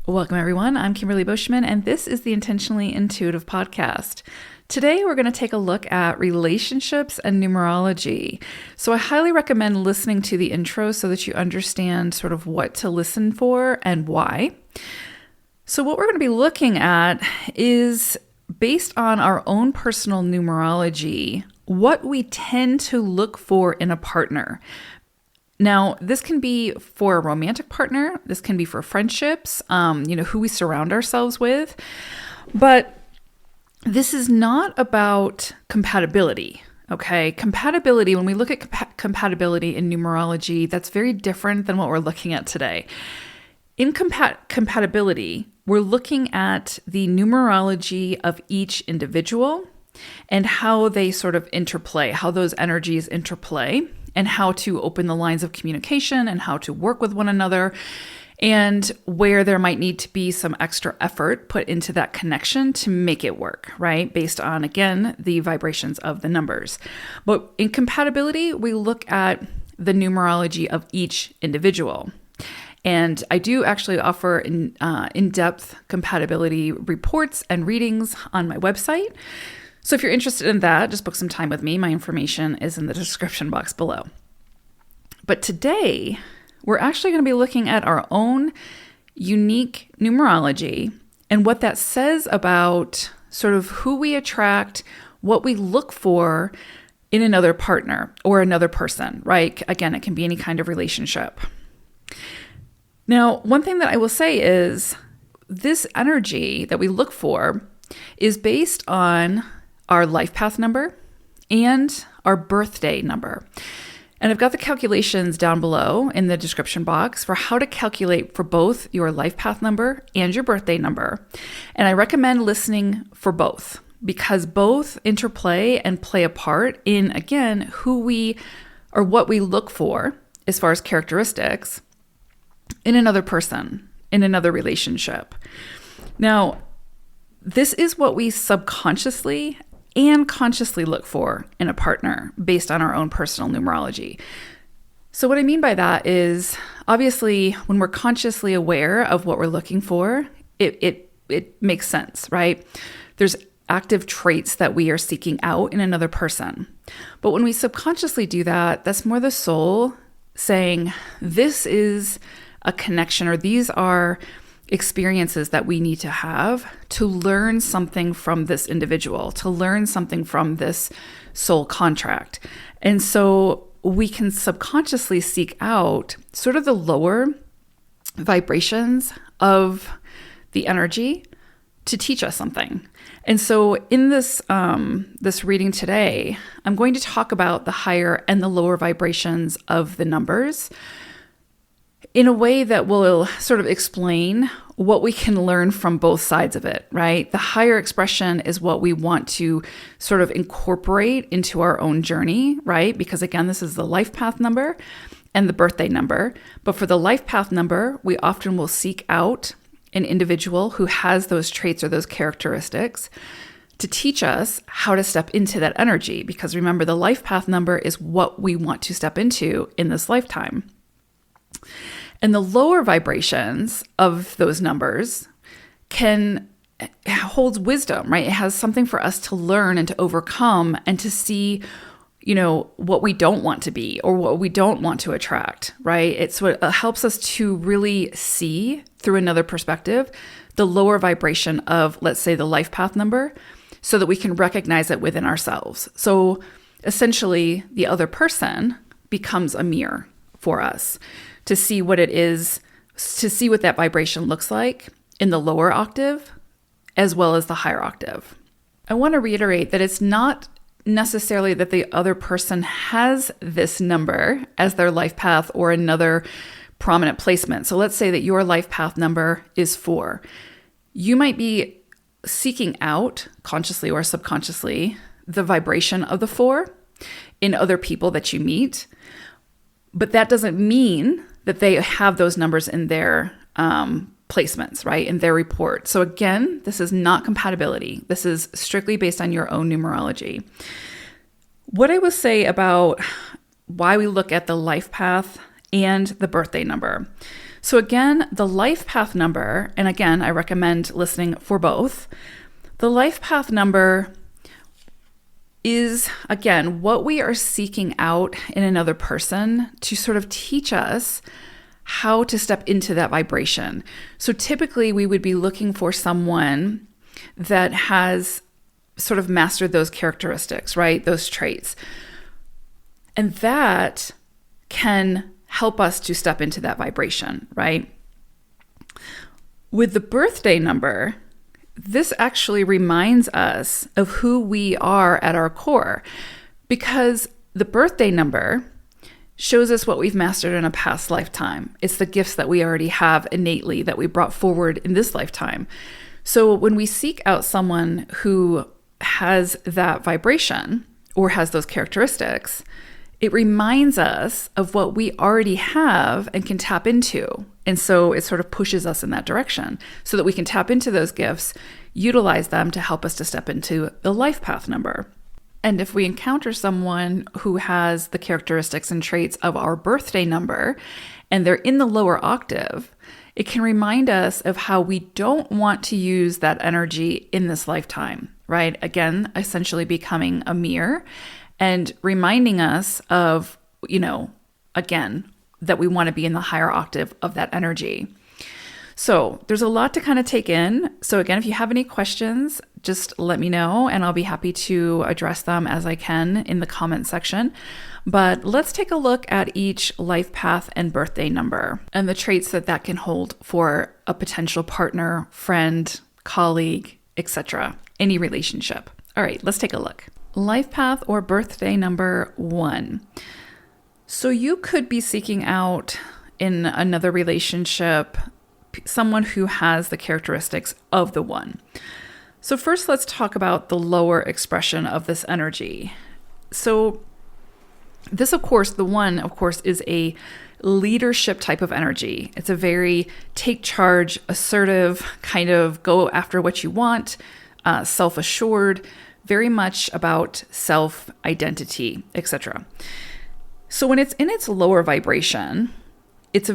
Welcome, everyone. I'm Kimberly Bushman, and this is the Intentionally Intuitive podcast. Today, we're going to take a look at relationships and numerology. So I highly recommend listening to the intro so that you understand sort of what to listen for and why. So what we're going to be looking at is based on our own personal numerology, what we tend to look for in a partner. Now, this can be for a romantic partner. This can be for friendships, who we surround ourselves with. But this is not about compatibility, okay? Compatibility, when we look at compatibility in numerology, that's very different than what we're looking at today. In compatibility, we're looking at the numerology of each individual and how they sort of interplay, how those energies interplay, and how to open the lines of communication and how to work with one another, and where there might need to be some extra effort put into that connection to make it work, right? Based on, again, the vibrations of the numbers. But in compatibility, we look at the numerology of each individual. And I do actually offer in-depth compatibility reports and readings on my website. So if you're interested in that, just book some time with me. My information is in the description box below. But today, we're actually going to be looking at our own unique numerology and what that says about sort of who we attract, what we look for in another partner or another person, right? Again, it can be any kind of relationship. Now, one thing that I will say is this energy that we look for is based on our life path number and our birthday number. And I've got the calculations down below in the description box for how to calculate for both your life path number and your birthday number. And I recommend listening for both because both interplay and play a part in, again, who we or what we look for as far as characteristics in another person, in another relationship. Now, this is what we subconsciously and consciously look for in a partner based on our own personal numerology. So what I mean by that is, obviously, when we're consciously aware of what we're looking for, it makes sense, right? There's active traits that we are seeking out in another person. But when we subconsciously do that, that's more the soul saying, this is a connection, or these are experiences that we need to have to learn something from this individual, to learn something from this soul contract. And so we can subconsciously seek out sort of the lower vibrations of the energy to teach us something. And so in this reading today, I'm going to talk about the higher and the lower vibrations of the numbers in a way that will sort of explain what we can learn from both sides of it, right? The higher expression is what we want to sort of incorporate into our own journey, right? Because again, this is the life path number and the birthday number. But for the life path number, we often will seek out an individual who has those traits or those characteristics to teach us how to step into that energy. Because remember, the life path number is what we want to step into in this lifetime. And the lower vibrations of those numbers holds wisdom, right? It has something for us to learn and to overcome and to see, what we don't want to be or what we don't want to attract, right? It's what helps us to really see through another perspective the lower vibration of, let's say, the life path number, so that we can recognize it within ourselves. So essentially, the other person becomes a mirror for us to see what it is, to see what that vibration looks like in the lower octave as well as the higher octave. I want to reiterate that it's not necessarily that the other person has this number as their life path or another prominent placement. So let's say that your life path number is 4. You might be seeking out, consciously or subconsciously, the vibration of the 4 in other people that you meet. But that doesn't mean that they have those numbers in their placements, right? In their report. So again, this is not compatibility. This is strictly based on your own numerology. What I will say about why we look at the life path and the birthday number. So again, the life path number, and again, I recommend listening for both. The life path number is, again, what we are seeking out in another person to sort of teach us how to step into that vibration. So typically we would be looking for someone that has sort of mastered those characteristics, right? Those traits. And that can help us to step into that vibration, right? With the birthday number, this actually reminds us of who we are at our core, because the birthday number shows us what we've mastered in a past lifetime. It's the gifts that we already have innately that we brought forward in this lifetime. So when we seek out someone who has that vibration or has those characteristics, it reminds us of what we already have and can tap into. And so it sort of pushes us in that direction so that we can tap into those gifts, utilize them to help us to step into the life path number. And if we encounter someone who has the characteristics and traits of our birthday number and they're in the lower octave, it can remind us of how we don't want to use that energy in this lifetime, right? Again, essentially becoming a mirror and reminding us of, again, that we want to be in the higher octave of that energy. So there's a lot to kind of take in. So again, if you have any questions, just let me know and I'll be happy to address them as I can in the comment section. But let's take a look at each life path and birthday number and the traits that can hold for a potential partner, friend, colleague, etc., any relationship. All right, let's take a look. Life path or birthday number 1. So you could be seeking out in another relationship someone who has the characteristics of the 1. So first, let's talk about the lower expression of this energy. So this, of course, the 1, of course, is a leadership type of energy. It's a very take charge, assertive, kind of go after what you want, self-assured, very much about self-identity, etc. So when it's in its lower vibration, it's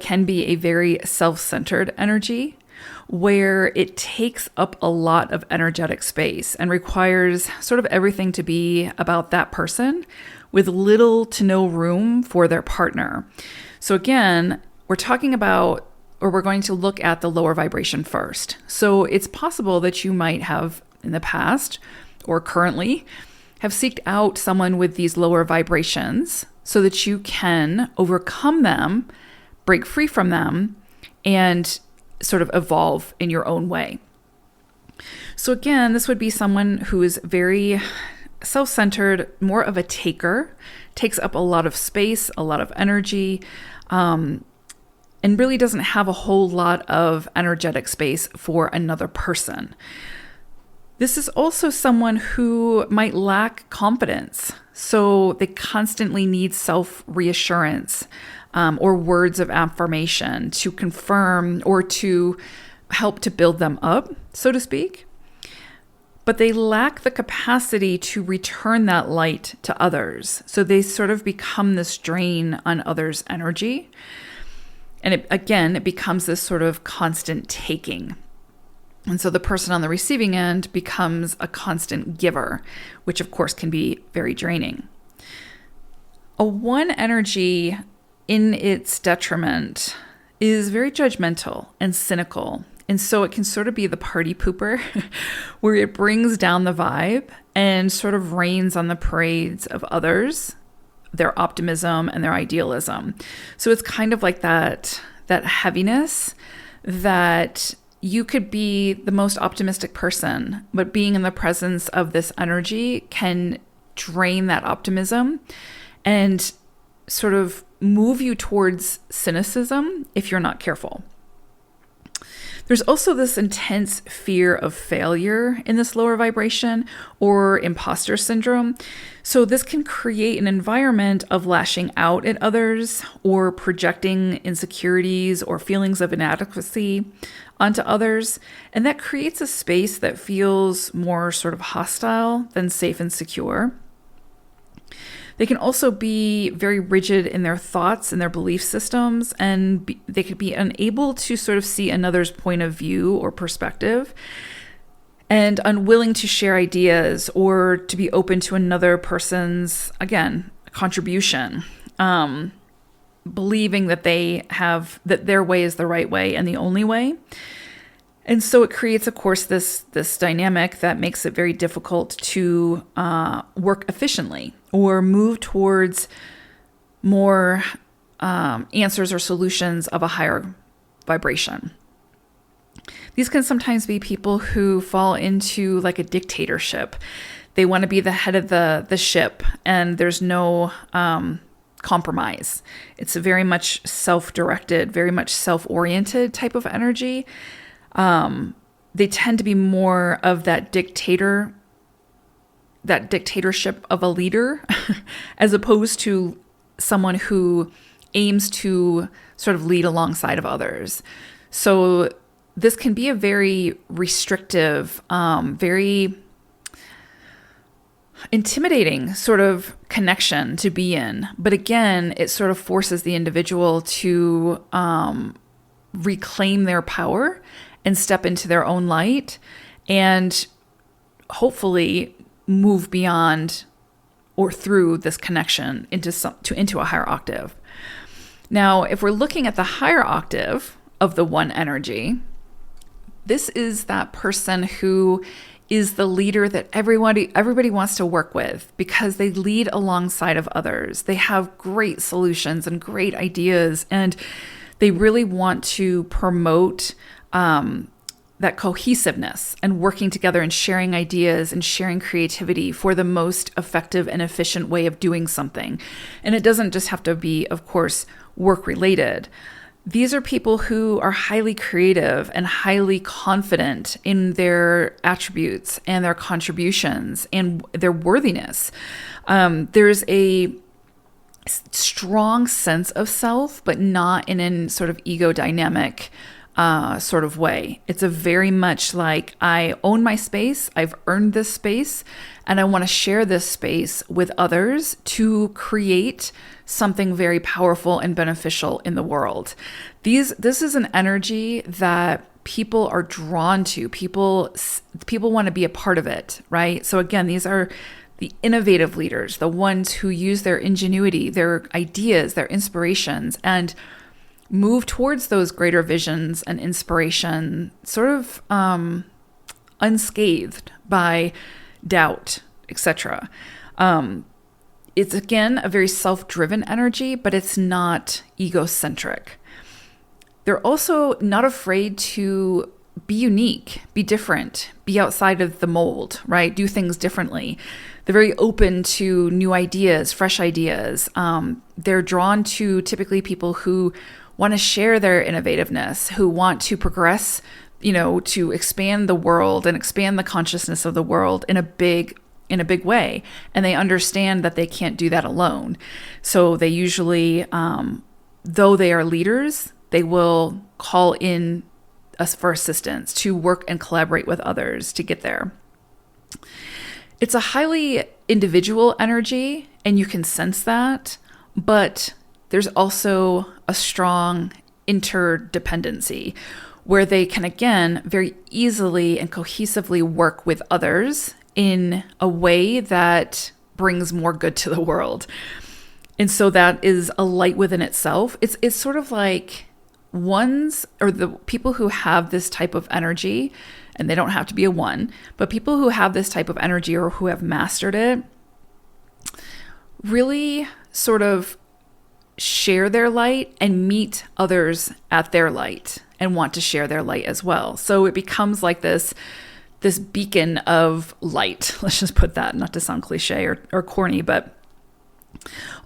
can be a very self-centered energy where it takes up a lot of energetic space and requires sort of everything to be about that person with little to no room for their partner. So again, we're going to look at the lower vibration first. So it's possible that you might have in the past or currently have seeked out someone with these lower vibrations so that you can overcome them, break free from them, and sort of evolve in your own way. So again, this would be someone who is very self-centered, more of a taker, takes up a lot of space, a lot of energy, and really doesn't have a whole lot of energetic space for another person. This is also someone who might lack confidence. So they constantly need self-reassurance or words of affirmation to confirm or to help to build them up, so to speak. But they lack the capacity to return that light to others. So they sort of become this drain on others' energy. And it becomes this sort of constant taking. And so the person on the receiving end becomes a constant giver, which of course can be very draining. A 1 energy in its detriment is very judgmental and cynical. And so it can sort of be the party pooper where it brings down the vibe and sort of rains on the parades of others, their optimism and their idealism. So it's kind of like that heaviness that you could be the most optimistic person, but being in the presence of this energy can drain that optimism and sort of move you towards cynicism if you're not careful. There's also this intense fear of failure in this lower vibration or imposter syndrome. So this can create an environment of lashing out at others or projecting insecurities or feelings of inadequacy onto others. And that creates a space that feels more sort of hostile than safe and secure. They can also be very rigid in their thoughts and their belief systems, and they could be unable to sort of see another's point of view or perspective, and unwilling to share ideas or to be open to another person's, again, contribution, believing that that their way is the right way and the only way. And so it creates, of course, this dynamic that makes it very difficult to work efficiently or move towards more answers or solutions of a higher vibration. These can sometimes be people who fall into like a dictatorship. They want to be the head of the ship, and there's no compromise. It's a very much self-directed, very much self-oriented type of energy. They tend to be more of that dictatorship of a leader, as opposed to someone who aims to sort of lead alongside of others. So this can be a very restrictive, very intimidating sort of connection to be in. But again, it sort of forces the individual to reclaim their power and step into their own light, and hopefully move beyond or through this connection into a higher octave. Now, if we're looking at the higher octave of the one energy, this is that person who is the leader that everybody wants to work with because they lead alongside of others. They have great solutions and great ideas, and they really want to promote that cohesiveness and working together and sharing ideas and sharing creativity for the most effective and efficient way of doing something. And it doesn't just have to be, of course, work related. These are people who are highly creative and highly confident in their attributes and their contributions and their worthiness. There's a strong sense of self, but not in a sort of ego dynamic sort of way. It's a very much like, I own my space, I've earned this space, and I want to share this space with others to create something very powerful and beneficial in the world. This is an energy that people are drawn to. People want to be a part of it, right? So again, these are the innovative leaders, the ones who use their ingenuity, their ideas, their inspirations, and move towards those greater visions and inspiration, sort of unscathed by doubt, etc. It's, again, a very self-driven energy, but it's not egocentric. They're also not afraid to be unique, be different, be outside of the mold, right? Do things differently. They're very open to new ideas, fresh ideas. They're drawn to typically people who want to share their innovativeness, who want to progress, to expand the world and expand the consciousness of the world in a big way. And they understand that they can't do that alone. So they usually, though they are leaders, they will call in us for assistance to work and collaborate with others to get there. It's a highly individual energy, and you can sense that, but there's also a strong interdependency where they can, again, very easily and cohesively work with others in a way that brings more good to the world. And so that is a light within itself. It's sort of like the people who have this type of energy, and they don't have to be a one, but people who have this type of energy or who have mastered it really sort of share their light and meet others at their light and want to share their light as well. So it becomes like this beacon of light. Let's just put that, not to sound cliche or corny, but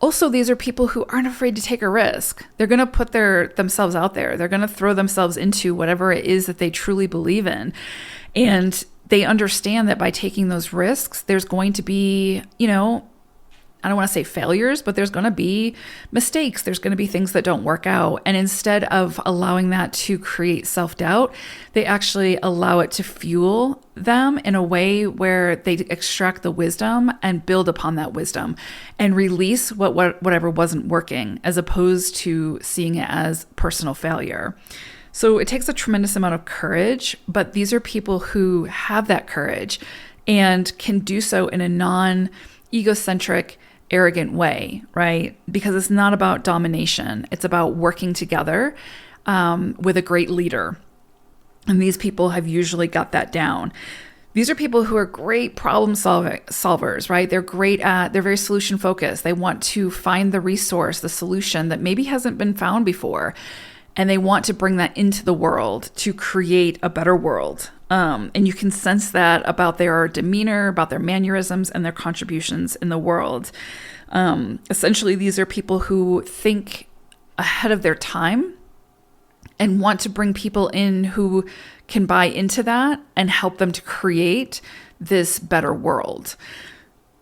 also these are people who aren't afraid to take a risk. They're going to put themselves out there. They're going to throw themselves into whatever it is that they truly believe in. And they understand that by taking those risks, there's going to be, I don't want to say failures, but there's going to be mistakes. There's going to be things that don't work out. And instead of allowing that to create self-doubt, they actually allow it to fuel them in a way where they extract the wisdom and build upon that wisdom and release whatever wasn't working, as opposed to seeing it as personal failure. So it takes a tremendous amount of courage, but these are people who have that courage and can do so in a non-egocentric, arrogant way, right? Because it's not about domination. It's about working together with a great leader. And these people have usually got that down. These are people who are great problem solvers, right? They're very solution focused. They want to find the resource, the solution that maybe hasn't been found before. And they want to bring that into the world to create a better world. And you can sense that about their demeanor, about their mannerisms, and their contributions in the world. Essentially, these are people who think ahead of their time and want to bring people in who can buy into that and help them to create this better world.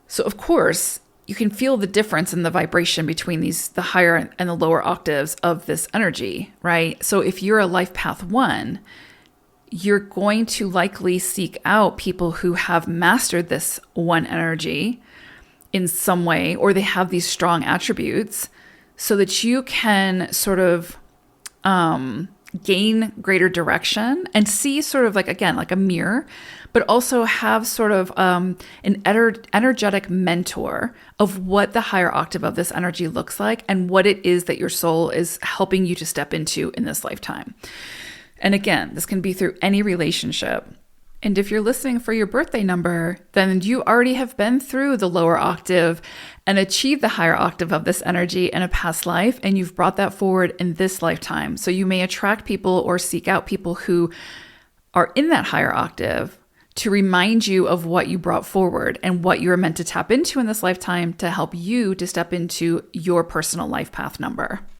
So, of course, you can feel the difference in the vibration between the higher and the lower octaves of this energy, right? So if you're a life path 1, you're going to likely seek out people who have mastered this 1 energy in some way, or they have these strong attributes, so that you can sort of gain greater direction and see sort of like a mirror, but also have sort of an energetic mentor of what the higher octave of this energy looks like and what it is that your soul is helping you to step into in this lifetime. And again, this can be through any relationship. And if you're listening for your birthday number, then you already have been through the lower octave and achieved the higher octave of this energy in a past life, and you've brought that forward in this lifetime. So you may attract people or seek out people who are in that higher octave to remind you of what you brought forward and what you're meant to tap into in this lifetime to help you to step into your personal life path number.